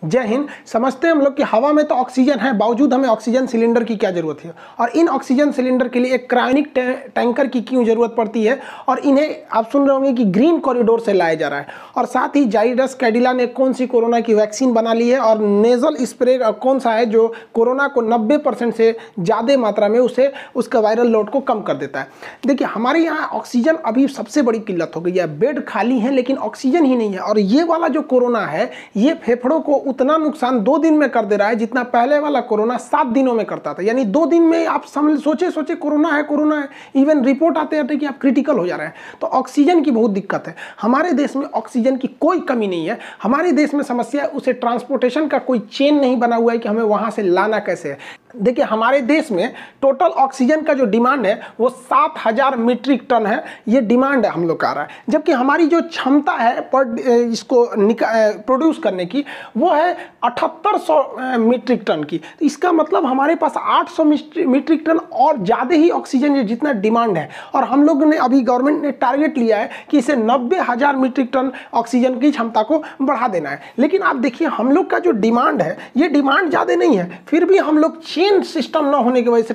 जय हिंद। समझते हैं हम लोग कि हवा में तो ऑक्सीजन है, बावजूद हमें ऑक्सीजन सिलेंडर की क्या जरूरत है, और इन ऑक्सीजन सिलेंडर के लिए एक क्रायोनिक टैंकर की क्यों जरूरत पड़ती है, और इन्हें आप सुन रहे होंगे कि ग्रीन कॉरिडोर से लाया जा रहा है। और साथ ही जाइडस कैडिला ने कौन सी कोरोना की वैक्सीन बना ली है, और नेजल स्प्रे कौन सा है जो कोरोना को 90% से ज़्यादा मात्रा में उसका वायरल लोड को कम कर देता है। देखिए, हमारे यहाँ ऑक्सीजन अभी सबसे बड़ी किल्लत हो गई है। बेड खाली हैं लेकिन ऑक्सीजन ही नहीं है। और ये वाला जो कोरोना है ये फेफड़ों को उतना नुकसान 2 दिन में कर दे रहा है जितना पहले वाला कोरोना 7 दिनों में करता था। यानी 2 दिन में आप सोचे कोरोना है, इवन रिपोर्ट आते हैं कि आप क्रिटिकल हो जा रहे हैं। तो ऑक्सीजन की बहुत दिक्कत है। हमारे देश में ऑक्सीजन की कोई कमी नहीं है। हमारे देश में समस्या है उसे ट्रांसपोर्टेशन का कोई चेन नहीं बना हुआ है कि हमें वहां से लाना कैसे है। देखिए, हमारे देश में टोटल ऑक्सीजन का जो डिमांड है वो 7000 मीट्रिक टन है। ये डिमांड है हम लोग का आ रहा है, जबकि हमारी जो क्षमता है पर इसको प्रोड्यूस करने की वो है 7800 मीट्रिक टन की। तो इसका मतलब हमारे पास 800 मीट्रिक टन और ज़्यादा ही ऑक्सीजन है जितना डिमांड है। और हम लोग ने अभी गवर्नमेंट ने टारगेट लिया है कि इसे 90,000 मीट्रिक टन ऑक्सीजन की क्षमता को बढ़ा देना है। लेकिन आप देखिए, हम लोग का जो डिमांड है ये डिमांड ज़्यादा नहीं है, फिर भी हम लोग चेन सिस्टम न होने की वजह से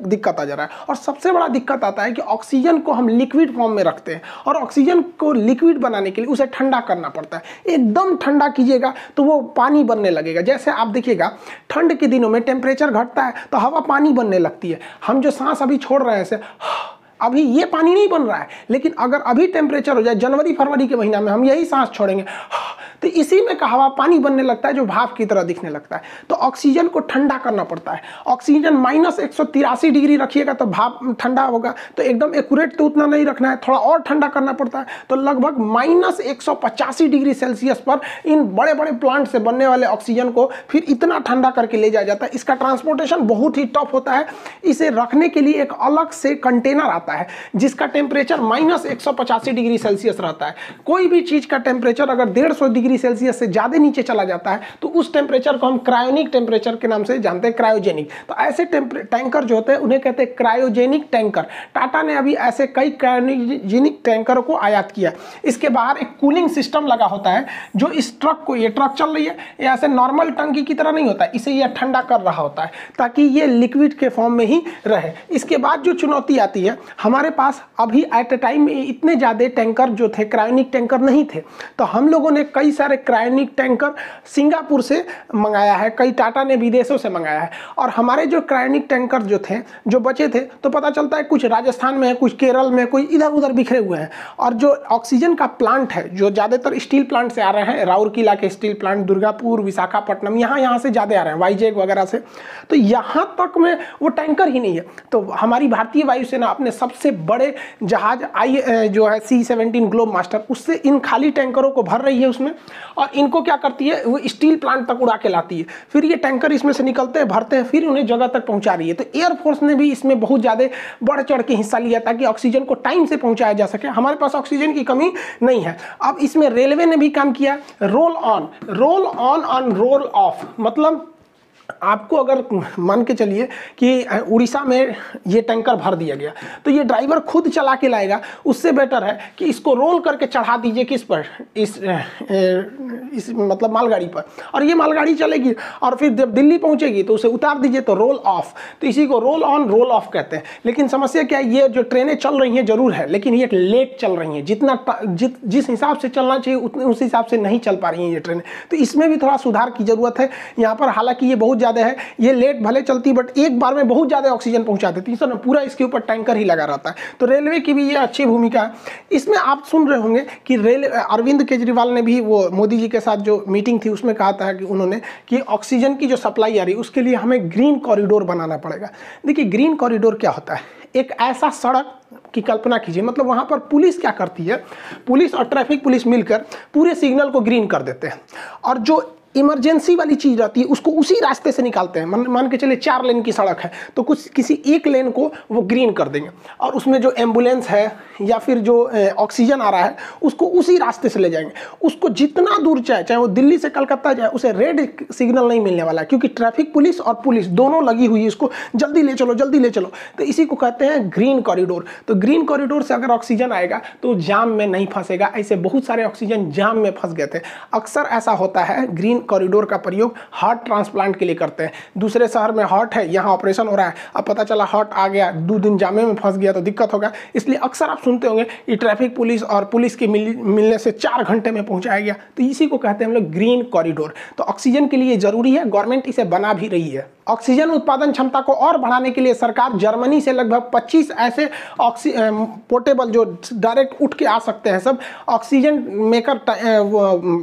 दिक्कत आ जा रहा है। और सबसे बड़ा दिक्कत आता है कि ऑक्सीजन को हम लिक्विड फॉर्म में रखते हैं, और ऑक्सीजन को लिक्विड बनाने के लिए उसे ठंडा करना पड़ता है। एकदम ठंडा कीजिएगा तो वो पानी बनने लगेगा। जैसे आप देखिएगा, ठंड के दिनों में टेम्परेचर घटता है तो हवा पानी बनने लगती है। हम जो सांस अभी छोड़ रहे हैं अभी ये पानी नहीं बन रहा है, लेकिन अगर अभी टेम्परेचर हो जाए जनवरी फरवरी के महीना में हम यही सांस छोड़ेंगे तो इसी में का हवा पानी बनने लगता है जो भाप की तरह दिखने लगता है। तो ऑक्सीजन को ठंडा करना पड़ता है। ऑक्सीजन -183 डिग्री रखिएगा तो भाप ठंडा होगा। तो एकदम एक्यूरेट तो उतना नहीं रखना है, थोड़ा और ठंडा करना पड़ता है। तो लगभग -185 डिग्री सेल्सियस पर इन बड़े बड़े प्लांट से बनने वाले ऑक्सीजन को फिर इतना ठंडा करके ले जाया जाता है। इसका ट्रांसपोर्टेशन बहुत ही टफ होता है। इसे रखने के लिए एक अलग से कंटेनर आता है जिसका टेम्परेचर -185 डिग्री सेल्सियस रहता है। कोई भी चीज का टेम्परेचर अगर 150 डिग्री सेल्सियस से ज्यादा नीचे चला जाता है तो उस टेम्परेचर को हम क्रायोनिक टेम्परेचर के नाम से जानते हैं, क्रायोजेनिक। तो ऐसे टैंकर जो होते हैं उन्हें कहते हैं क्रायोजेनिक टैंकर। टाटा ने अभी ऐसे कई क्रायोजेनिक टैंकरों को आयात किया। इसके बाहर एक कूलिंग सिस्टम लगा होता है जो इस ट्रक को, ये ट्रक चल रही है, ये ऐसे नॉर्मल टंकी की तरह नहीं होता है, इसे यह ठंडा कर रहा होता है ताकि ये लिक्विड के फॉर्म में ही रहे। इसके बाद जो चुनौती आती है, हमारे पास अभी एट ए टाइम में इतने ज़्यादा टैंकर जो थे, क्रायोनिक टैंकर नहीं थे। तो हम लोगों ने कई सारे क्रायोनिक टैंकर सिंगापुर से मंगाया है, कई टाटा ने विदेशों से मंगाया है। और हमारे जो क्रायोनिक टैंकर जो थे, जो बचे थे, तो पता चलता है कुछ राजस्थान में है, कुछ केरल में, कोई इधर उधर बिखरे हुए हैं। और जो ऑक्सीजन का प्लांट है, जो ज़्यादातर स्टील प्लांट से आ रहे हैं, राउरकेला के स्टील प्लांट, दुर्गापुर, विशाखापट्टनम, यहाँ से ज़्यादा आ रहे हैं, वाईजेग वगैरह से। तो यहाँ तक में वो टैंकर ही नहीं है। तो हमारी भारतीय वायुसेना अपने सबसे बड़े जहाज जो है C-17 ग्लोब मास्टर, उससे इन खाली टैंकरों को भर रही है उसमें, और इनको क्या करती है, वो स्टील प्लांट तक उड़ा के लाती है। फिर ये टैंकर इसमें से निकलते हैं, भरते हैं, फिर उन्हें जगह तक पहुंचा रही है। तो एयरफोर्स ने भी इसमें बहुत ज़्यादा बढ़ चढ़ के हिस्सा लिया ताकि ऑक्सीजन को टाइम से पहुंचाया जा सके। हमारे पास ऑक्सीजन की कमी नहीं है। अब इसमें रेलवे ने भी काम किया, रोल ऑन रोल ऑफ। मतलब आपको अगर मान के चलिए कि उड़ीसा में ये टैंकर भर दिया गया, तो ये ड्राइवर खुद चला के लाएगा, उससे बेटर है कि इसको रोल करके चढ़ा दीजिए किस पर, इस मतलब मालगाड़ी पर, और ये मालगाड़ी चलेगी और फिर जब दिल्ली पहुंचेगी तो उसे उतार दीजिए, तो रोल ऑफ। तो इसी को रोल ऑन रोल ऑफ कहते हैं। लेकिन समस्या क्या है, ये जो ट्रेनें चल रही हैं जरूर है, लेकिन ये लेट चल रही हैं। जिस हिसाब से चलना चाहिए उस हिसाब से नहीं चल पा रही हैं ये ट्रेनें। तो इसमें भी थोड़ा सुधार की जरूरत है यहाँ पर। हालांकि ये बहुत ज़्यादा है, ये लेट भले चलती बट एक बार में बहुत ज़्यादा ऑक्सीजन पहुंचा देती है। तो पूरा इसके ऊपर टैंकर ही लगा रहता है। तो रेलवे की भी ये अच्छी भूमिका है। इसमें आप सुन रहे होंगे कि अरविंद केजरीवाल ने भी वो मोदी जी के साथ जो मीटिंग थी उसमें कहा था कि उन्होंने कि ऑक्सीजन की जो सप्लाई आ रही है उसके लिए हमें ग्रीन कॉरिडोर बनाना पड़ेगा। देखिए, ग्रीन कॉरिडोर क्या होता है, एक ऐसा सड़क की कल्पना कीजिए। मतलब वहाँ पर पुलिस क्या करती है, पुलिस और ट्रैफिक पुलिस मिलकर पूरे सिग्नल को ग्रीन कर देते हैं, और जो इमरजेंसी वाली चीज़ रहती है उसको उसी रास्ते से निकालते हैं। मान के चलिए 4 लेन की सड़क है तो कुछ किसी एक लेन को वो ग्रीन कर देंगे, और उसमें जो एम्बुलेंस है या फिर जो ऑक्सीजन आ रहा है उसको उसी रास्ते से ले जाएंगे। उसको जितना दूर चाहे वो दिल्ली से कलकत्ता जाए, उसे रेड सिग्नल नहीं मिलने वाला है, क्योंकि ट्रैफिक पुलिस और पुलिस दोनों लगी हुई है इसको जल्दी ले चलो, जल्दी ले चलो। तो इसी को कहते हैं ग्रीन कॉरिडोर। तो ग्रीन कॉरिडोर से अगर ऑक्सीजन आएगा तो जाम में नहीं फंसेगा। ऐसे बहुत सारे ऑक्सीजन जाम में फंस गए थे। अक्सर ऐसा होता है ग्रीन कॉरिडोर का प्रयोग हार्ट ट्रांसप्लांट के लिए करते हैं। दूसरे शहर में हार्ट है, यहाँ ऑपरेशन हो रहा है, अब पता चला हार्ट आ गया, 2 दिन जामे में फंस गया तो दिक्कत होगा। इसलिए अक्सर आप सुनते होंगे कि ट्रैफिक पुलिस और पुलिस के मिलने से 4 घंटे में पहुंचाया गया। तो इसी को कहते हैं हम लोग ग्रीन कॉरिडोर। तो ऑक्सीजन के लिए जरूरी है, गवर्नमेंट इसे बना भी रही है। ऑक्सीजन उत्पादन क्षमता को और बढ़ाने के लिए सरकार जर्मनी से लगभग 25 ऐसे पोर्टेबल जो डायरेक्ट उठ के आ सकते हैं सब ऑक्सीजन मेकर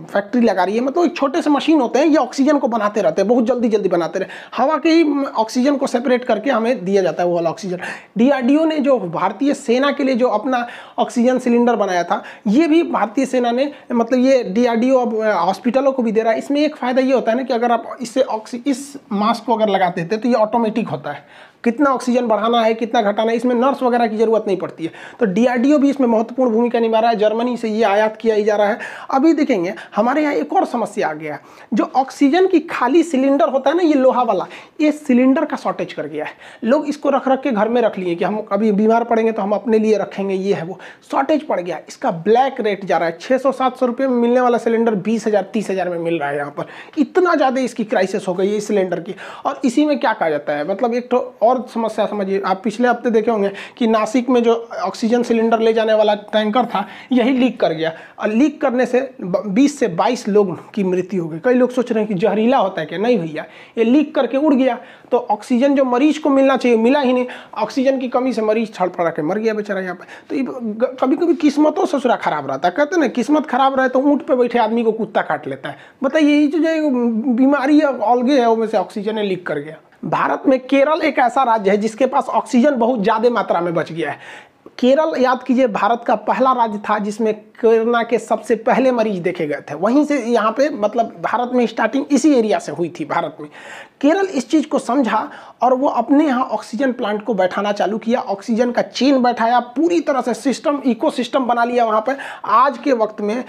फैक्ट्री लगा रही है। मतलब एक छोटे से मशीन होते हैं, ये ऑक्सीजन को बनाते रहते हैं, बहुत जल्दी जल्दी बनाते रहे, हवा के ही ऑक्सीजन को सेपरेट करके हमें दिया जाता है वो वाला ऑक्सीजन। डीआरडीओ ने जो भारतीय सेना के लिए जो अपना ऑक्सीजन सिलेंडर बनाया था, ये भी भारतीय सेना ने, मतलब ये डीआरडीओ अब हॉस्पिटलों को भी दे रहा है। इसमें एक फायदा ये होता है ना कि अगर आप इस मास्क को अगर लगाते थे तो ये ऑटोमेटिक होता है, कितना ऑक्सीजन बढ़ाना है कितना घटाना है, इसमें नर्स वगैरह की जरूरत नहीं पड़ती है। तो डीआरडीओ भी इसमें महत्वपूर्ण भूमिका निभा रहा है, जर्मनी से ये आयात किया ही जा रहा है। अभी देखेंगे हमारे यहाँ एक और समस्या आ गया है, जो ऑक्सीजन की खाली सिलेंडर होता है ना, ये लोहा वाला, ये सिलेंडर का शॉर्टेज कर गया है। लोग इसको रख रख के घर में रख लिए कि हम कभी बीमार पड़ेंगे तो हम अपने लिए रखेंगे, ये है वो, शॉर्टेज पड़ गया। इसका ब्लैक रेट जा रहा है, 600-700 रुपये में मिलने वाला सिलेंडर 20,000-30,000 में मिल रहा है। यहाँ पर इतना ज़्यादा इसकी क्राइसिस हो गई है इस सिलेंडर की। और इसी में क्या कहा जाता है, मतलब एक तो और समस्या समझिए, आप पिछले हफ्ते देखे होंगे कि नासिक में जो ऑक्सीजन सिलेंडर ले जाने वाला टैंकर था, यही लीक कर गया, और लीक करने से 20 से 22 लोग की मृत्यु हो गई। कई लोग सोच रहे हैं कि जहरीला होता है क्या, नहीं भैया, ये लीक करके उड़ गया। तो ऑक्सीजन जो मरीज को मिलना चाहिए मिला ही नहीं, ऑक्सीजन की कमी से मरीज छड़फड़ा के मर गया बेचारा यहाँ पे। तो कभी कभी किस्मतों ससुरा खराब रहता है, कहते हैं ना किस्मत खराब रहे तो ऊँट पे बैठे आदमी को कुत्ता काट लेता है। बताइए, ये जो बीमारी अलगे है उसमें से ऑक्सीजन लीक कर गया। भारत में केरल एक ऐसा राज्य है जिसके पास ऑक्सीजन बहुत ज़्यादा मात्रा में बच गया है। केरल, याद कीजिए, भारत का पहला राज्य था जिसमें कोरोना के सबसे पहले मरीज देखे गए थे। वहीं से यहाँ पे, मतलब भारत में स्टार्टिंग इसी एरिया से हुई थी भारत में। केरल इस चीज़ को समझा और वो अपने यहाँ ऑक्सीजन प्लांट को बैठाना चालू किया, ऑक्सीजन का चेन बैठाया, पूरी तरह से सिस्टम, इकोसिस्टम बना लिया वहाँ पर। आज के वक्त में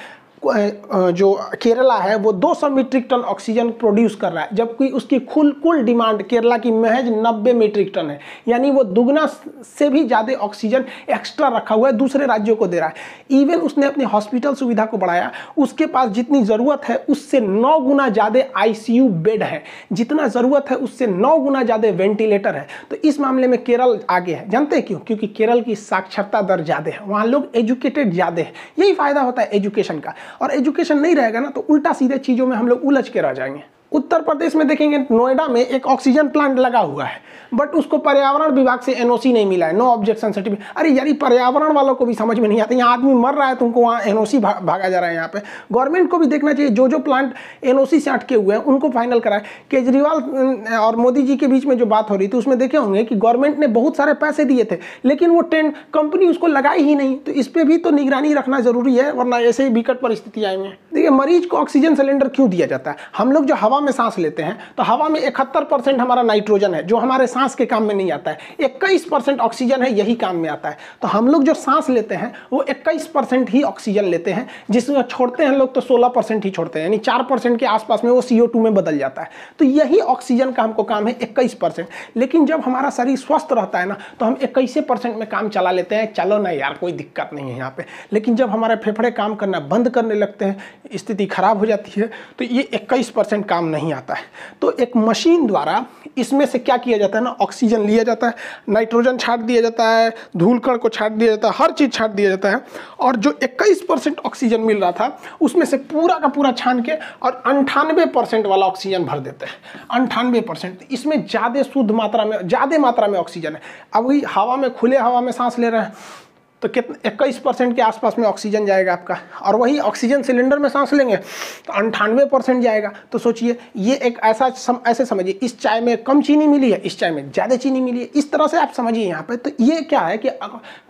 जो केरला है वो 200 मीट्रिक टन ऑक्सीजन प्रोड्यूस कर रहा है, जबकि उसकी कुल डिमांड केरला की महज 90 मीट्रिक टन है। यानी वो दुगना से भी ज़्यादा ऑक्सीजन एक्स्ट्रा रखा हुआ है, दूसरे राज्यों को दे रहा है। इवन उसने अपनी हॉस्पिटल सुविधा को बढ़ाया, उसके पास जितनी ज़रूरत है उससे 9 गुना ज़्यादा ICU बेड है, जितना ज़रूरत है उससे 9 गुना ज़्यादा वेंटिलेटर है। तो इस मामले में केरल आगे है। जानते हैं क्यों? क्योंकि केरल की साक्षरता दर ज़्यादा है, वहाँ लोग एजुकेटेड ज़्यादा है। यही फायदा होता है एजुकेशन का। और एजुकेशन नहीं रहेगा ना तो उल्टा सीधे चीज़ों में हम लोग उलझ के रह जाएंगे। उत्तर प्रदेश में देखेंगे, नोएडा में एक ऑक्सीजन प्लांट लगा हुआ है, बट उसको पर्यावरण विभाग से NOC नहीं मिला है, नो ऑब्जेक्शन सर्टिफिकेट। अरे यार, पर्यावरण वालों को भी समझ में नहीं आता, यहाँ आदमी मर रहा है तुमको वहाँ NOC भागा जा रहा है। यहाँ पे गवर्नमेंट को भी देखना चाहिए, जो प्लांट NOC से अटके हुए हैं उनको फाइनल कराए। केजरीवाल और मोदी जी के बीच में जो बात हो रही थी उसमें देखे होंगे कि गवर्नमेंट ने बहुत सारे पैसे दिए थे, लेकिन वो कंपनी उसको लगाई ही नहीं। तो इस पर भी तो निगरानी रखना जरूरी है, वरना ऐसे ही विकट परिस्थिति आएंगे। देखिए, मरीज को ऑक्सीजन सिलेंडर क्यों दिया जाता है? हम लोग जो हवा में सांस लेते हैं तो हवा में 71% हमारा नाइट्रोजन है, जो हमारे सांस के काम में नहीं आता है। 21% ऑक्सीजन है, यही काम में आता है। तो हम लोग जो सांस लेते हैं वो 21% ही ऑक्सीजन लेते हैं, जिसमें छोड़ते हैं लोग तो 16% ही छोड़ते हैं, यानी 4% के आसपास में वो CO2 में बदल जाता है। तो यही ऑक्सीजन का हमको काम है, 21%। लेकिन जब हमारा शरीर स्वस्थ रहता है ना तो हम 21% में काम चला लेते हैं, चलो ना यार कोई दिक्कत नहीं है यहाँ पे। लेकिन जब हमारे फेफड़े काम करना बंद करने लगते हैं, स्थिति खराब हो जाती है, तो ये 21% काम नहीं आता है। तो एक मशीन द्वारा इसमें से क्या किया जाता है ना, ऑक्सीजन लिया जाता है, नाइट्रोजन छाट दिया जाता है, धूल कण को छाट दिया जाता है, हर चीज़ छाट दिया जाता है। और जो 21% ऑक्सीजन मिल रहा था उसमें से पूरा का पूरा छान के और 98% वाला ऑक्सीजन भर देते हैं। 98%, इसमें ज़्यादा शुद्ध मात्रा में, ज़्यादा मात्रा में ऑक्सीजन है। अब वही हवा में, खुले हवा में सांस ले रहे हैं तो कितना 21% के आसपास में ऑक्सीजन जाएगा आपका, और वही ऑक्सीजन सिलेंडर में सांस लेंगे तो 98% जाएगा। तो सोचिए, ये एक ऐसे समझिए, इस चाय में कम चीनी मिली है, इस चाय में ज़्यादा चीनी मिली है, इस तरह से आप समझिए यहाँ पे। तो ये क्या है कि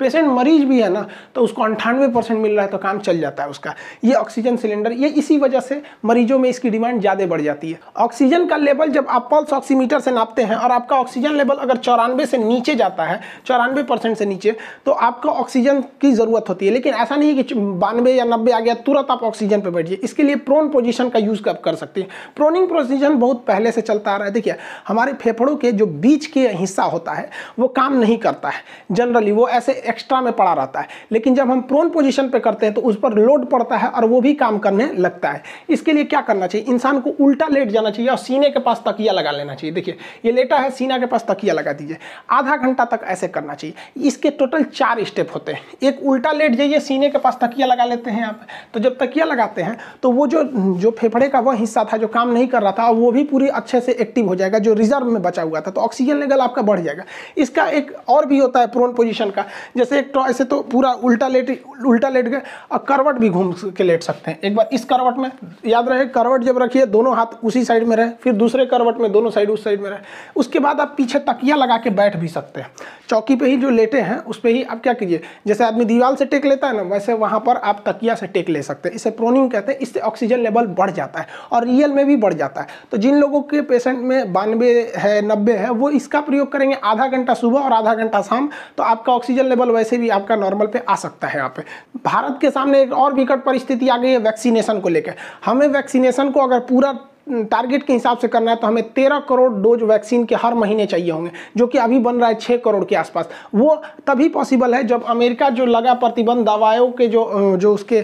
पेशेंट मरीज भी है ना तो उसको 98% मिल रहा है तो काम चल जाता है उसका। ये ऑक्सीजन सिलेंडर, ये इसी वजह से मरीजों में इसकी डिमांड ज़्यादा बढ़ जाती है। ऑक्सीजन का लेवल जब आप पल्स ऑक्सीमीटर से नापते हैं और आपका ऑक्सीजन लेवल अगर 94 से नीचे जाता है, 94% से नीचे, तो आपका ऑक्सीजन ऑक्सीजन की ज़रूरत होती है, लेकिन ऐसा नहीं है कि 92 या 90 आ गया तुरंत आप ऑक्सीजन पे बैठिए। इसके लिए प्रोन पोजीशन का यूज़ कर सकते हैं। प्रोनिंग पोजीशन बहुत पहले से चलता आ रहा है। देखिए हमारे फेफड़ों के जो बीच के हिस्सा होता है वो काम नहीं करता है जनरली, वो ऐसे एक्स्ट्रा में पड़ा रहता है, लेकिन जब हम प्रोन पोजीशन पे करते हैं तो उस पर लोड पड़ता है और वो भी काम करने लगता है। इसके लिए क्या करना चाहिए, इंसान को उल्टा लेट जाना चाहिए और सीने के पास तकिया लगा लेना चाहिए। देखिए ये लेटा है, सीना के पास तकिया लगा दीजिए, आधा घंटा तक ऐसे करना चाहिए। इसके टोटल 4 स्टेप होते हैं। एक उल्टा लेट जाइए, सीने के पास तकिया लगा लेते हैं आप, तो जब तकिया लगाते हैं तो वो जो फेफड़े का वह हिस्सा था जो काम नहीं कर रहा था वो भी पूरी अच्छे से एक्टिव हो जाएगा, जो रिजर्व में बचा हुआ था, तो ऑक्सीजन लेवल आपका बढ़ जाएगा। इसका एक और भी होता है प्रोन पोजीशन का, जैसे एक तो ऐसे तो पूरा उल्टा लेट गए और करवट भी घूम के लेट सकते हैं। एक बार इस करवट में, याद रहे करवट जब रखिए दोनों हाथ उसी साइड में रहे, फिर दूसरे करवट में दोनों साइड उस साइड में रहे। उसके बाद आप पीछे तकिया लगा के बैठ भी सकते हैं। चौकी पे ही जो लेटे हैं उस पर ही आप क्या कीजिए, जैसे आदमी दीवार से टेक लेता है ना, वैसे वहाँ पर आप तकिया से टेक ले सकते हैं। इसे प्रोनिंग कहते हैं। इससे ऑक्सीजन लेवल बढ़ जाता है और रियल में भी बढ़ जाता है। तो जिन लोगों के पेशेंट में 92 है 90 है वो इसका प्रयोग करेंगे आधा घंटा सुबह और आधा घंटा शाम, तो आपका ऑक्सीजन लेवल वैसे भी आपका नॉर्मल पे आ सकता है। यहाँ पे भारत के सामने एक और विकट परिस्थिति आ गई है वैक्सीनेशन को लेकर। हमें वैक्सीनेशन को अगर पूरा टारगेट के हिसाब से करना है तो हमें 13 करोड़ डोज वैक्सीन के हर महीने चाहिए होंगे, जो कि अभी बन रहा है 6 करोड़ के आसपास। वो तभी पॉसिबल है जब अमेरिका जो लगा प्रतिबंध दवाओं के जो उसके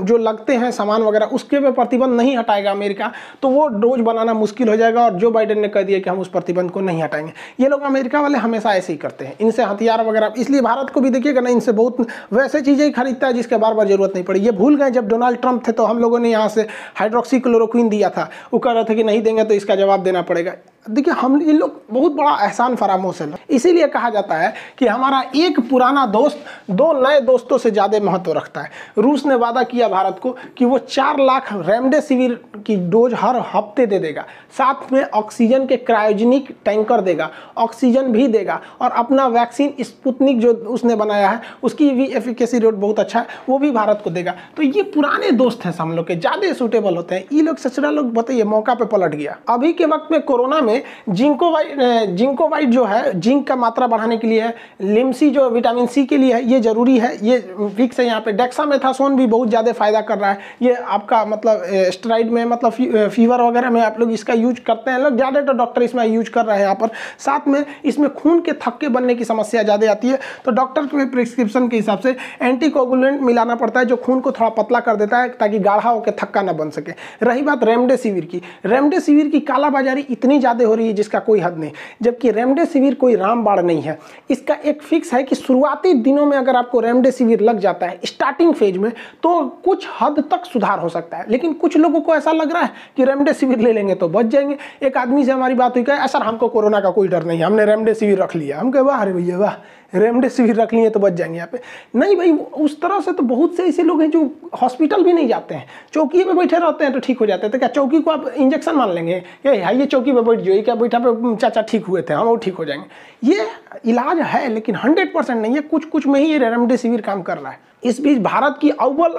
जो लगते हैं सामान वगैरह उसके पे प्रतिबंध नहीं हटाएगा अमेरिका, तो वो डोज बनाना मुश्किल हो जाएगा। और जो बाइडेन ने कह दिया कि हम उस प्रतिबंध को नहीं हटाएंगे। ये लोग अमेरिका वाले हमेशा ऐसे ही करते हैं, इनसे हथियार वगैरह, इसलिए भारत को भी देखिएगा ना, इनसे बहुत वैसे चीज़ें ही खरीदता है जिसके बार बार जरूरत नहीं पड़ी। ये भूल गए जब डोनाल्ड ट्रंप थे तो हम लोगों ने यहाँ से हाइड्रोक्सीक्लोरोक्विन दिया था, वो कह रहे थे कि नहीं देंगे तो इसका जवाब देना पड़ेगा। देखिए हम इन लोग बहुत बड़ा एहसान फरामोश है। इसीलिए कहा जाता है कि हमारा एक पुराना दोस्त 2 नए दोस्तों से ज़्यादा महत्व रखता है। रूस ने वादा किया भारत को कि वो 4 लाख रेमडेसिविर की डोज हर हफ्ते दे देगा, साथ में ऑक्सीजन के क्रायोजेनिक टैंकर देगा, ऑक्सीजन भी देगा, और अपना वैक्सीन स्पुतनिक जो उसने बनाया है उसकी भी एफिकेसी रेट बहुत अच्छा है, वो भी भारत को देगा। तो ये पुराने दोस्त हैं हम लोग के, ज़्यादा सूटेबल होते हैं। ये लोग सचरा लोग बताइए मौका पे पलट गया। अभी के वक्त में कोरोना में जिंकोवाइट जो है जिंक का मात्रा बढ़ाने के लिए है, लिम्सी जो विटामिन सी के लिए है, ये जरूरी है, ये फिक्स है। यहाँ पे डेक्सामेथासोन भी बहुत ज़्यादा फायदा कर रहा है। ये आपका मतलब स्टेरॉइड में मतलब फीवर वगैरह में आप लोग इसका यूज करते हैं, लोग ज़्यादा तो डॉक्टर इसमें यूज कर रहे हैं यहाँ पर। साथ में इसमें खून के थक्के बनने की समस्या ज़्यादा आती है, तो डॉक्टर के प्रिस्क्रिप्शन के हिसाब से एंटीकोगुलेंट मिलाना पड़ता है जो खून को थोड़ा पतला कर देता है ताकि गाढ़ा होकर थक्का ना बन सके। रही बात रेमडेसिविर की कालाबाजारी इतनी ज़्यादा हो रही है जिसका कोई हद नहीं, जबकि रेमडेसिविर कोई रामबाण नहीं है। इसका एक फिक्स है कि शुरुआती दिनों में अगर आपको रेमडेसिविर लग जाता है स्टार्टिंग फेज में तो कुछ हद तक सुधार हो सकता है, लेकिन कुछ लोगों को ऐसा लग रहा है कि रेमडेसिविर ले लेंगे तो बच जाएंगे। एक आदमी से हमारी बात हुई, कहा सर हमको कोरोना का कोई डर नहीं है, हमने रेमडेसिविर रख लिया। हम कहे वाह अरे भैया वाह, रेमडेसिविर रख लिए तो बच जाएंगे यहाँ पे। नहीं भाई, उस तरह से तो बहुत से ऐसे लोग हैं जो हॉस्पिटल भी नहीं जाते हैं, चौकी पे बैठे रहते हैं तो ठीक हो जाते हैं। तो क्या चौकी को आप इंजेक्शन मान लेंगे, ये चौकी पे बैठ जाइए, क्या बैठा पे चाचा ठीक हुए थे, हम वो ठीक हो जाएंगे? ये इलाज है लेकिन 100% नहीं है, कुछ कुछ में ही ये रेमडेसिविर काम कर रहा है। इस बीच भारत की अव्वल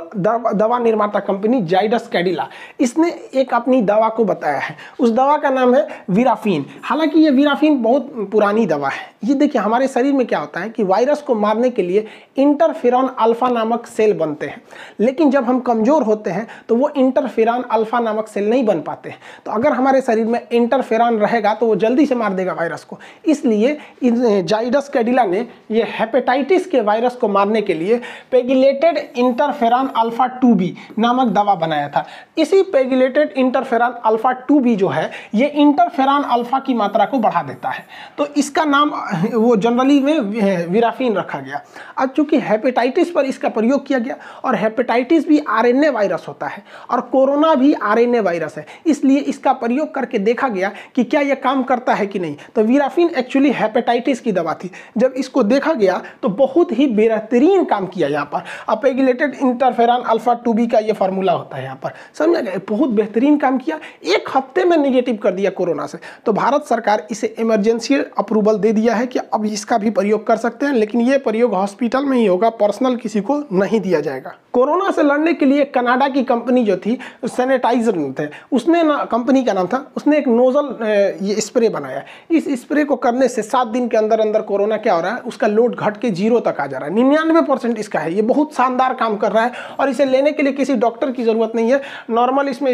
दवा निर्माता कंपनी जाइडस कैडिला, इसने एक अपनी दवा को बताया है। उस दवा का नाम है वीराफिन। हालांकि ये वीराफिन बहुत पुरानी दवा है। ये देखिए हमारे शरीर में क्या होता है कि वायरस को मारने के लिए इंटरफेरॉन अल्फा नामक सेल बनते हैं, लेकिन जब हम कमज़ोर होते हैं तो वो इंटरफेरॉन अल्फा नामक सेल नहीं बन पाते हैं। तो अगर हमारे शरीर में इंटरफेरॉन रहेगा तो वो जल्दी से मार देगा वायरस को। इसलिए जाइडस कैडिला ने ये हेपेटाइटिस के वायरस को मारने के लिए पेगिलेटेड इंटरफेरॉन अल्फा 2b नामक दवा बनाया था। इसी पेगिलेटेड इंटरफेरॉन अल्फा 2b जो है ये इंटरफेरॉन अल्फा की मात्रा को बढ़ा देता है, तो इसका नाम वो जनरली में वीराफिन रखा गया। अब चूंकि हेपेटाइटिस पर इसका प्रयोग किया गया और हेपेटाइटिस भी आरएनए वायरस होता है और कोरोना भी आरएनए वायरस है, इसलिए इसका प्रयोग करके देखा गया कि क्या यह काम करता है कि नहीं। तो वीराफिन एक्चुअली हेपेटाइटिस की दवा थी। जब इसको देखा गया तो बहुत ही बेहतरीन काम किया यहाँ पर, अपैगिलेटेड इंटरफेरॉन अल्फा 2b का ये फार्मूला होता है यहाँ पर, समझा गया। बहुत बेहतरीन काम किया, 1 हफ्ते में निगेटिव कर दिया कोरोना से। तो भारत सरकार इसे इमरजेंसी अप्रूवल दे दिया है कि अब इसका भी प्रयोग कर सकते हैं, लेकिन ये प्रयोग हॉस्पिटल में ही होगा, पर्सनल किसी को नहीं दिया जाएगा। कोरोना से लड़ने के लिए कनाडा की कंपनी जो थी, सैनिटाइजर थे, उसने ना, कंपनी का नाम था, उसने एक नोजल ये स्प्रे बनाया। इस स्प्रे को करने से 7 दिन के अंदर अंदर कोरोना क्या हो रहा है, उसका लोड घट के 0 तक आ जा रहा है। 99% इसका है। ये बहुत शानदार काम कर रहा है और इसे लेने के लिए किसी डॉक्टर की जरूरत नहीं है। नॉर्मल इसमें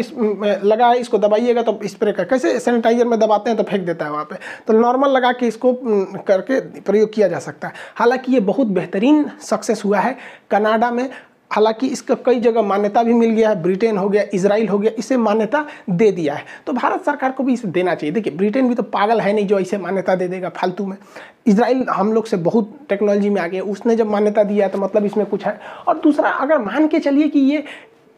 लगा है, इसको दबाइएगा तो स्प्रे का, कैसे सैनिटाइजर में दबाते हैं तो फेंक देता है वहाँ पे, तो नॉर्मल लगा के इसको करके प्रयोग किया जा सकता है। हालांकि ये बहुत बेहतरीन सक्सेस हुआ है कनाडा में। हालांकि इसका कई जगह मान्यता भी मिल गया है, ब्रिटेन हो गया, इजराइल हो गया, इसे मान्यता दे दिया है। तो भारत सरकार को भी इसे देना चाहिए। देखिए, ब्रिटेन भी तो पागल है नहीं जो इसे मान्यता दे देगा फालतू में। इजराइल हम लोग से बहुत टेक्नोलॉजी में आ गया, उसने जब मान्यता दिया है तो मतलब इसमें कुछ है। और दूसरा, अगर मान के चलिए कि ये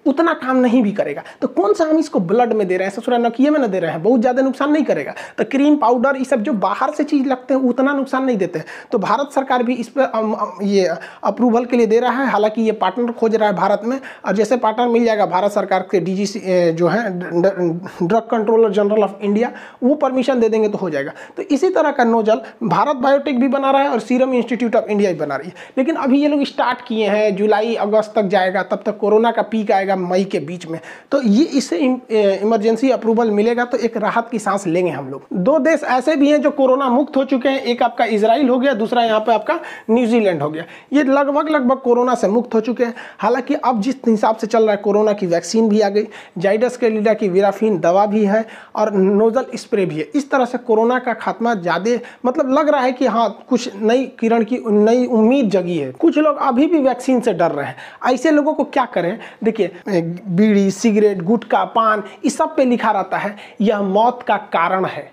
उतना काम नहीं भी करेगा तो कौन सा हम इसको ब्लड में दे रहे हैं, ससुरा नकिए में न दे रहे हैं, बहुत ज़्यादा नुकसान नहीं करेगा। तो क्रीम पाउडर ये सब जो बाहर से चीज़ लगते हैं उतना नुकसान नहीं देते हैं। तो भारत सरकार भी इस पर ये अप्रूवल के लिए दे रहा है। हालांकि ये पार्टनर खोज रहा है भारत में, और जैसे पार्टनर मिल जाएगा भारत सरकार के DGC जो है, drug controller general of India, वो परमिशन दे देंगे तो हो जाएगा। तो इसी तरह का नोजल भारत बायोटेक भी बना रहा है और सीरम इंस्टीट्यूट ऑफ इंडिया भी बना रही है। लेकिन अभी ये लोग स्टार्ट किए हैं, जुलाई अगस्त तक जाएगा, तब तक कोरोना का पीक आएगा मई के बीच में। तो ये इससे इमरजेंसी अप्रूवल मिलेगा तो एक राहत की सांस लेंगे हम लोग। 2 देश ऐसे भी हैं जो कोरोना मुक्त हो चुके हैं, एक आपका इजराइल हो गया, दूसरा यहाँ पे आपका न्यूजीलैंड हो गया। ये लगभग कोरोना से मुक्त हो चुके हैं। हालांकि अब जिस हिसाब से चल रहा है, कोरोना की वैक्सीन भी आ गई, जाइडस कैडिला की विराफिन दवा भी है और नोजल स्प्रे भी है। इस तरह से कोरोना का खात्मा ज़्यादा मतलब लग रहा है कि हाँ, कुछ नई किरण की नई उम्मीद जगी है। कुछ लोग अभी भी वैक्सीन से डर रहे हैं। ऐसे लोगों को क्या करें? देखिए, बीड़ी, सिगरेट, गुटखा, पान, इस सब पे लिखा रहता है यह मौत का कारण है,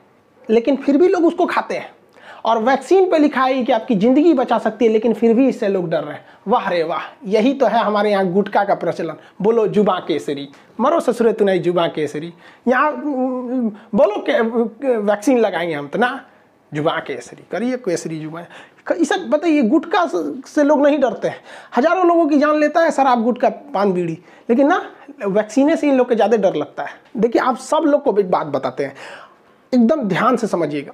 लेकिन फिर भी लोग उसको खाते हैं। और वैक्सीन पे लिखा है कि आपकी ज़िंदगी बचा सकती है, लेकिन फिर भी इससे लोग डर रहे हैं। वाह रे वाह, यही तो है हमारे यहाँ गुटखा का प्रचलन। बोलो जुबां केसरी, मरो ससुरे तू नहीं जुबां केसरी। यहाँ बोलो के वैक्सीन लगाएंगे हम तो ना, जुबां केसरी करिए, केसरी जुबां। इस बताइए, गुटखा से लोग नहीं डरते हैं। हजारों लोगों की जान लेता है शराब, गुटखा, पान, बीड़ी, लेकिन ना वैक्सीने से इन लोग को ज़्यादा डर लगता है। देखिए, आप सब लोग को एक बात बताते हैं, एकदम ध्यान से समझिएगा।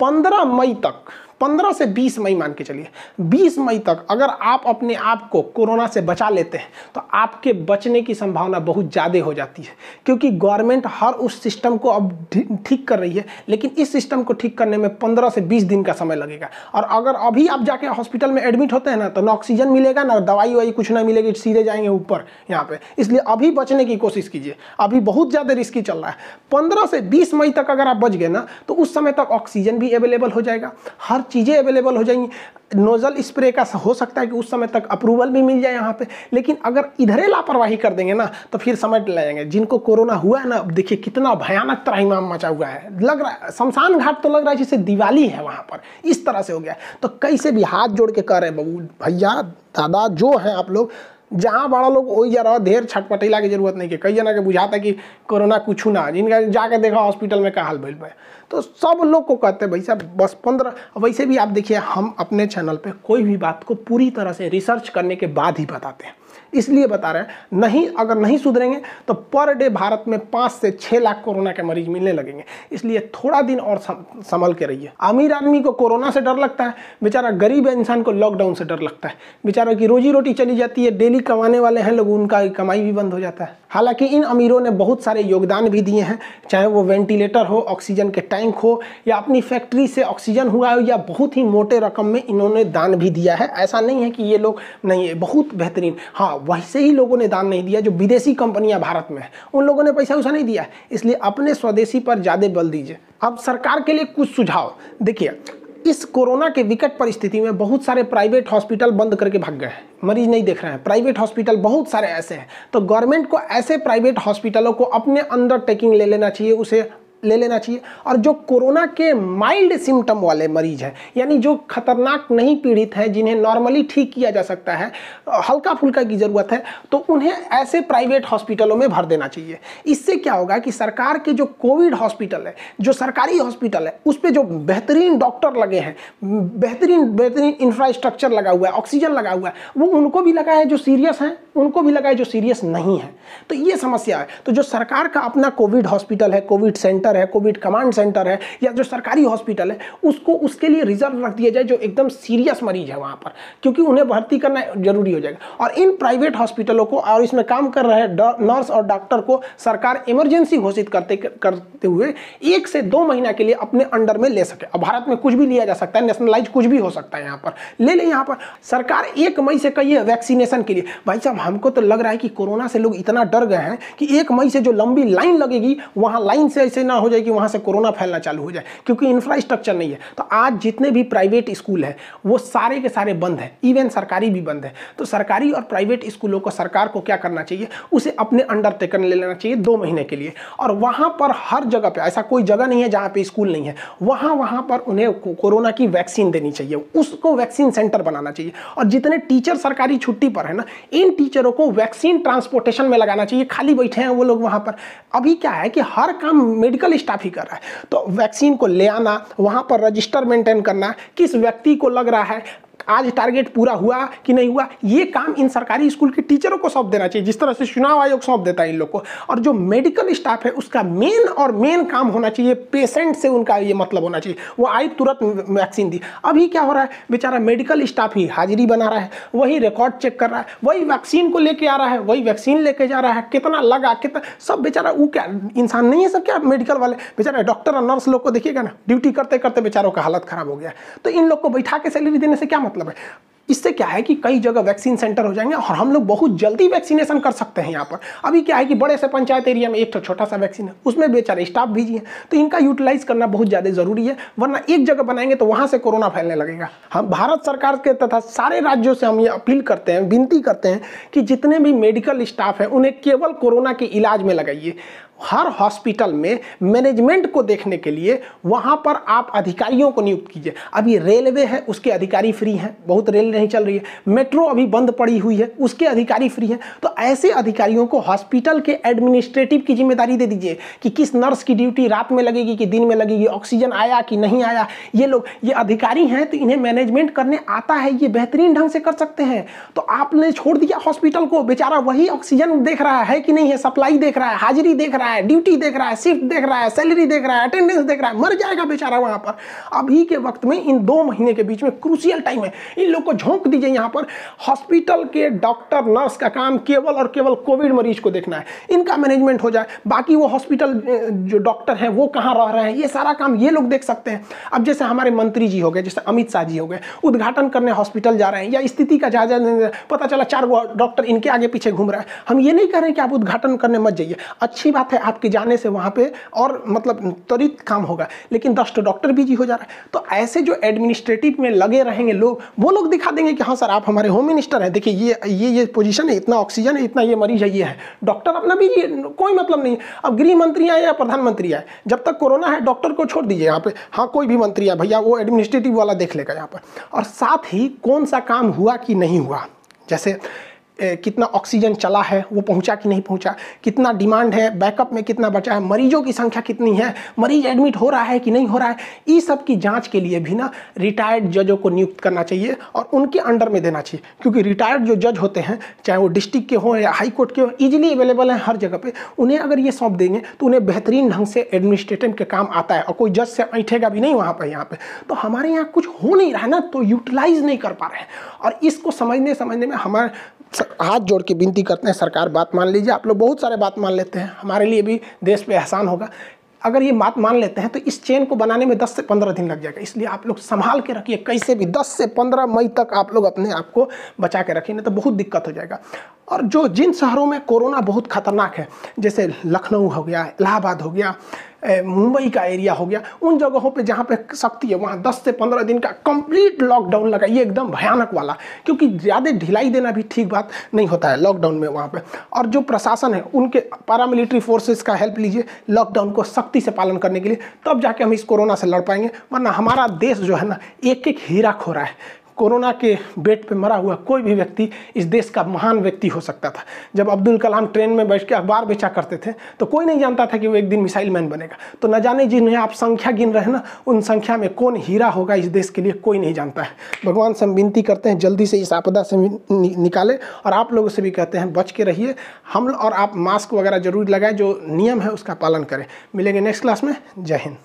15 मई तक, 15 से 20 मई मान के चलिए, 20 मई तक अगर आप अपने आप को कोरोना से बचा लेते हैं तो आपके बचने की संभावना बहुत ज़्यादा हो जाती है, क्योंकि गवर्नमेंट हर उस सिस्टम को अब ठीक कर रही है। लेकिन इस सिस्टम को ठीक करने में 15 से 20 दिन का समय लगेगा। और अगर अभी आप जाके हॉस्पिटल में एडमिट होते हैं ना, तो ना ऑक्सीजन मिलेगा, ना दवाई वाई कुछ ना मिलेगी, सीधे जाएंगे ऊपर यहाँ पे। इसलिए अभी बचने की कोशिश कीजिए, अभी बहुत ज़्यादा रिस्की चल रहा है। 15 से 20 मई तक अगर आप बच गए ना, तो उस समय तक ऑक्सीजन भी अवेलेबल हो जाएगा, हर चीज़ें अवेलेबल हो जाएंगी। नोजल स्प्रे का हो सकता है कि उस समय तक अप्रूवल भी मिल जाए यहाँ पे। लेकिन अगर इधरे लापरवाही कर देंगे ना, तो फिर समझ जाएंगे। जिनको कोरोना हुआ है ना, देखिए कितना भयानक त्राहिमाम मचा हुआ है, लग रहा है शमशान घाट तो लग रहा है जैसे दिवाली है वहाँ पर, इस तरह से हो गया। तो कैसे भी हाथ जोड़ के कह रहे हैं बबू भैया दादा जो हैं आप लोग, जहाँ बड़ा लोग वही जा रहा, ढेर छटपटेला की जरूरत नहीं है। कई जना के बुझाता कि कोरोना कुछ ना, जिनका जाके देखा हॉस्पिटल में क्या हाल भइल बा। तो सब लोग को कहते हैं भाई साहब बस 15। वैसे भी आप देखिए, हम अपने चैनल पे कोई भी बात को पूरी तरह से रिसर्च करने के बाद ही बताते हैं, इसलिए बता रहे हैं। नहीं, अगर नहीं सुधरेंगे तो पर डे भारत में 5 से 6 लाख कोरोना के मरीज मिलने लगेंगे। इसलिए थोड़ा दिन और संभल के रहिए। अमीर आदमी को कोरोना से डर लगता है, बेचारा गरीब इंसान को लॉकडाउन से डर लगता है। बेचारा की रोजी रोटी चली जाती है, डेली कमाने वाले हैं लोग, उनका कमाई भी बंद हो जाता है। हालांकि इन अमीरों ने बहुत सारे योगदान भी दिए हैं, चाहे वो वेंटिलेटर हो, ऑक्सीजन के टैंक हो, या अपनी फैक्ट्री से ऑक्सीजन हुआ हो, या बहुत ही मोटे रकम में इन्होंने दान भी दिया है। ऐसा नहीं है कि ये लोग नहीं है, बहुत बेहतरीन। हाँ, वैसे ही लोगों ने दान नहीं दिया जो विदेशी कंपनियां भारत में हैं, उन लोगों ने पैसा वैसा नहीं दिया। इसलिए अपने स्वदेशी पर ज़्यादा बल दीजिए। अब सरकार के लिए कुछ सुझाव देखिए। इस कोरोना के विकट परिस्थिति में बहुत सारे प्राइवेट हॉस्पिटल बंद करके भाग गए हैं, मरीज नहीं देख रहे हैं। प्राइवेट हॉस्पिटल बहुत सारे ऐसे हैं, तो गवर्नमेंट को ऐसे प्राइवेट हॉस्पिटलों को अपने अंडर टेकिंग ले लेना चाहिए, उसे ले लेना चाहिए। और जो कोरोना के माइल्ड सिम्टम वाले मरीज हैं, यानी जो खतरनाक नहीं पीड़ित हैं, जिन्हें नॉर्मली ठीक किया जा सकता है, हल्का फुल्का की ज़रूरत है, तो उन्हें ऐसे प्राइवेट हॉस्पिटलों में भर देना चाहिए। इससे क्या होगा कि सरकार के जो कोविड हॉस्पिटल है, जो सरकारी हॉस्पिटल है, उस पर जो बेहतरीन डॉक्टर लगे हैं, बेहतरीन इंफ्रास्ट्रक्चर लगा हुआ है, ऑक्सीजन लगा हुआ है, वो उनको भी लगा है जो सीरियस हैं, उनको भी लगा है जो सीरियस नहीं है। तो ये समस्या है। तो जो सरकार का अपना कोविड हॉस्पिटल है, कोविड सेंटर है, कोविड कमांड सेंटर है, या जो सरकारी हॉस्पिटल है, उसको उसके लिए रिजर्व रख दिया जाए जो एकदम सीरियस मरीज है वहाँ पर, क्योंकि उन्हें भर्ती करना जरूरी हो जाएगा। और इन प्राइवेट हॉस्पिटलों को और इसमें काम कर रहे नर्स और डॉक्टर को सरकार इमरजेंसी घोषित करते हुए 1 से 2 महीना के लिए अपने अंडर में ले सके। अब भारत में कुछ भी लिया जा सकता है, नेशनलाइज कुछ भी हो सकता है, यहाँ पर ले लें। यहाँ पर सरकार 1 मई से कही है वैक्सीनेशन के लिए। भाई साहब, हमको तो लग रहा है कि कोरोना से लोग इतना डर गए हैं कि 1 मई से जो लंबी लाइन लगेगी, वहां लाइन से ऐसे ना हो जाए कि वहां से कोरोना फैलना चालू हो जाए, क्योंकि इंफ्रास्ट्रक्चर नहीं है। तो आज जितने भी प्राइवेट स्कूल है वो सारे के सारे बंद है, इवन सरकारी भी बंद है। तो सरकारी और प्राइवेट स्कूलों को सरकार को क्या करना चाहिए, उसे अपने अंडर टेकन ले लेना चाहिए 2 महीने के लिए। और वहां पर हर जगह पे, ऐसा कोई जगह नहीं है जहां पे स्कूल नहीं है, वहां पर उन्हें कोरोना की वैक्सीन देनी चाहिए, उसको वैक्सीन सेंटर बनाना चाहिए। और जितने टीचर सरकारी छुट्टी पर है ना, इन टीचरों को वैक्सीन ट्रांसपोर्टेशन में लगाना चाहिए। खाली बैठे हैं वो लोग वहां पर। अभी क्या है कि हर काम मेडिकल स्टाफ ही कर रहा है, तो वैक्सीन को ले आना, वहां पर रजिस्टर मेंटेन करना, किस व्यक्ति को लग रहा है, आज टारगेट पूरा हुआ कि नहीं हुआ, ये काम इन सरकारी स्कूल के टीचरों को सौंप देना चाहिए, जिस तरह से चुनाव आयोग सौंप देता है इन लोग को। और जो मेडिकल स्टाफ है उसका मेन काम होना चाहिए, पेशेंट से उनका ये मतलब होना चाहिए, वो आई तुरंत वैक्सीन दी। अभी क्या हो रहा है, बेचारा मेडिकल स्टाफ ही हाजिरी बना रहा है, वही रिकॉर्ड चेक कर रहा है, वही वैक्सीन को लेके आ रहा है, वही वैक्सीन लेके जा रहा है, कितना लगा, कितना सब। बेचारा वो क्या इंसान नहीं है सब क्या, मेडिकल वाले बेचारा डॉक्टर और नर्स लोग को देखिएगा ना, ड्यूटी करते करते बेचारों का हालत खराब हो गया। तो इन लोग को बैठा के सैलरी देने से क्या मतलब है। इससे क्या है कि कई जगह वैक्सीन सेंटर हो जाएंगे और हम लोग बहुत जल्दी वैक्सीनेशन कर सकते हैं यहाँ पर। अभी क्या है कि बड़े से पंचायत एरिया में एक तो छोटा सा वैक्सीन है, उसमें बेचारे स्टाफ भेजिए, तो इनका यूटिलाइज करना बहुत ज़्यादा जरूरी है, वरना एक जगह बनाएंगे तो वहाँ से कोरोना फैलने लगेगा। हम भारत सरकार के तथा सारे राज्यों से हम ये अपील करते हैं, विनती करते हैं कि जितने भी मेडिकल स्टाफ हैं उन्हें केवल कोरोना के इलाज में लगाइए। हर हॉस्पिटल में मैनेजमेंट को देखने के लिए वहां पर आप अधिकारियों को नियुक्त कीजिए। अभी रेलवे है, उसके अधिकारी फ्री हैं, बहुत रेल नहीं चल रही है। मेट्रो अभी बंद पड़ी हुई है, उसके अधिकारी फ्री हैं। तो ऐसे अधिकारियों को हॉस्पिटल के एडमिनिस्ट्रेटिव की जिम्मेदारी दे दीजिए कि किस नर्स की ड्यूटी रात में लगेगी कि दिन में लगेगी, ऑक्सीजन आया कि नहीं आया। ये लोग ये अधिकारी हैं तो इन्हें मैनेजमेंट करने आता है, ये बेहतरीन ढंग से कर सकते हैं। तो आपने छोड़ दिया हॉस्पिटल को, बेचारा वही ऑक्सीजन देख रहा है कि नहीं है, सप्लाई देख रहा है, हाजिरी देख रहा है, ड्यूटी देख रहा है, शिफ्ट देख रहा है, सैलरी देख रहा है, अटेंडेंस देख रहा है, मर जाएगा बेचारा वहां पर। अभी के वक्त में इन 2 महीने के बीच में क्रूशियल टाइम है, इन लोग को झोंक दीजिए यहाँ पर। हॉस्पिटल के डॉक्टर नर्स का काम केवल और केवल कोविड मरीज को देखना है, इनका मैनेजमेंट हो जाए। बाकी वो हॉस्पिटल जो डॉक्टर हैं वो कहाँ रह रहे हैं, ये सारा काम ये लोग देख सकते हैं। अब जैसे हमारे मंत्री जी हो गए, जैसे अमित शाह जी हो गए, उद्घाटन करने हॉस्पिटल जा रहे हैं या स्थिति का जायजा, पता चला 4 डॉक्टर इनके आगे पीछे घूम रहा है। हम ये नहीं कह रहे हैं कि आप उद्घाटन करने मत जाइए, अच्छी बात है, आपके जाने से वहाँ पे और मतलब त्वरित काम होगा, लेकिन 10 डॉक्टर बिजी हो जा रहा है। तो ऐसे जो एडमिनिस्ट्रेटिव में लगे रहेंगे लोग, वो लोग दिखा देंगे कि हाँ सर आप हमारे होम मिनिस्टर हैं, देखिए ये पोजीशन है, इतना ऑक्सीजन है, इतना ये मरीज है, ये है। डॉक्टर अपना बिजी, कोई मतलब नहीं। अब गृह मंत्री आए या प्रधानमंत्री आए, जब तक कोरोना है डॉक्टर को छोड़ दीजिए यहाँ पे, हाँ कोई भी मंत्री है भैया, वो एडमिनिस्ट्रेटिव वाला देख लेगा यहाँ पर। और साथ ही कौन सा काम हुआ कि नहीं हुआ, जैसे कितना ऑक्सीजन चला है, वो पहुंचा कि नहीं पहुंचा, कितना डिमांड है, बैकअप में कितना बचा है, मरीजों की संख्या कितनी है, मरीज एडमिट हो रहा है कि नहीं हो रहा है, इस सब की जांच के लिए भी ना रिटायर्ड जजों को नियुक्त करना चाहिए और उनके अंडर में देना चाहिए। क्योंकि रिटायर्ड जो जज होते हैं, चाहे वो डिस्ट्रिक्ट के हों या हाई कोर्ट के हों, ईजिली अवेलेबल हैं हर जगह पे, उन्हें अगर ये सौंप देंगे तो उन्हें बेहतरीन ढंग से एडमिनिस्ट्रेटिव के काम आता है और कोई जज से ऐठेगा भी नहीं वहाँ पर। यहाँ पे तो हमारे यहाँ कुछ हो नहीं रहा है ना, तो यूटिलाइज नहीं कर पा रहे हैं। और इसको समझने में हमारे हाथ जोड़ के विनती करते हैं, सरकार बात मान लीजिए। आप लोग बहुत सारे बात मान लेते हैं, हमारे लिए भी देश पे एहसान होगा अगर ये बात मान लेते हैं। तो इस चेन को बनाने में 10 से 15 दिन लग जाएगा, इसलिए आप लोग संभाल के रखिए, कैसे भी 10 से 15 मई तक आप लोग अपने आप को बचा के रखिए, नहीं तो बहुत दिक्कत हो जाएगा। और जिन शहरों में कोरोना बहुत खतरनाक है, जैसे लखनऊ हो गया, इलाहाबाद हो गया, मुंबई का एरिया हो गया, उन जगहों पे जहाँ पे सख्ती है वहाँ 10 से 15 दिन का कंप्लीट लॉकडाउन लगाइए, एकदम भयानक वाला, क्योंकि ज़्यादा ढिलाई देना भी ठीक बात नहीं होता है लॉकडाउन में वहाँ पे। और जो प्रशासन है उनके पैरामिलिट्री फोर्सेस का हेल्प लीजिए लॉकडाउन को सख्ती से पालन करने के लिए, तब जाके हम इस कोरोना से लड़ पाएंगे। वरना हमारा देश जो है ना एक एक हीरा खो रहा है। कोरोना के बेड पे मरा हुआ कोई भी व्यक्ति इस देश का महान व्यक्ति हो सकता था। जब अब्दुल कलाम ट्रेन में बैठ के अखबार बेचा करते थे तो कोई नहीं जानता था कि वो एक दिन मिसाइल मैन बनेगा। तो न जाने जिन्हें आप संख्या गिन रहे हैं ना, उन संख्या में कौन हीरा होगा इस देश के लिए कोई नहीं जानता है। भगवान से हम विनती करते हैं जल्दी से इस आपदा से निकाले, और आप लोगों से भी कहते हैं बच के रहिए। हम और आप मास्क वगैरह जरूर लगाएं, जो नियम है उसका पालन करें। मिलेंगे नेक्स्ट क्लास में। जय हिंद।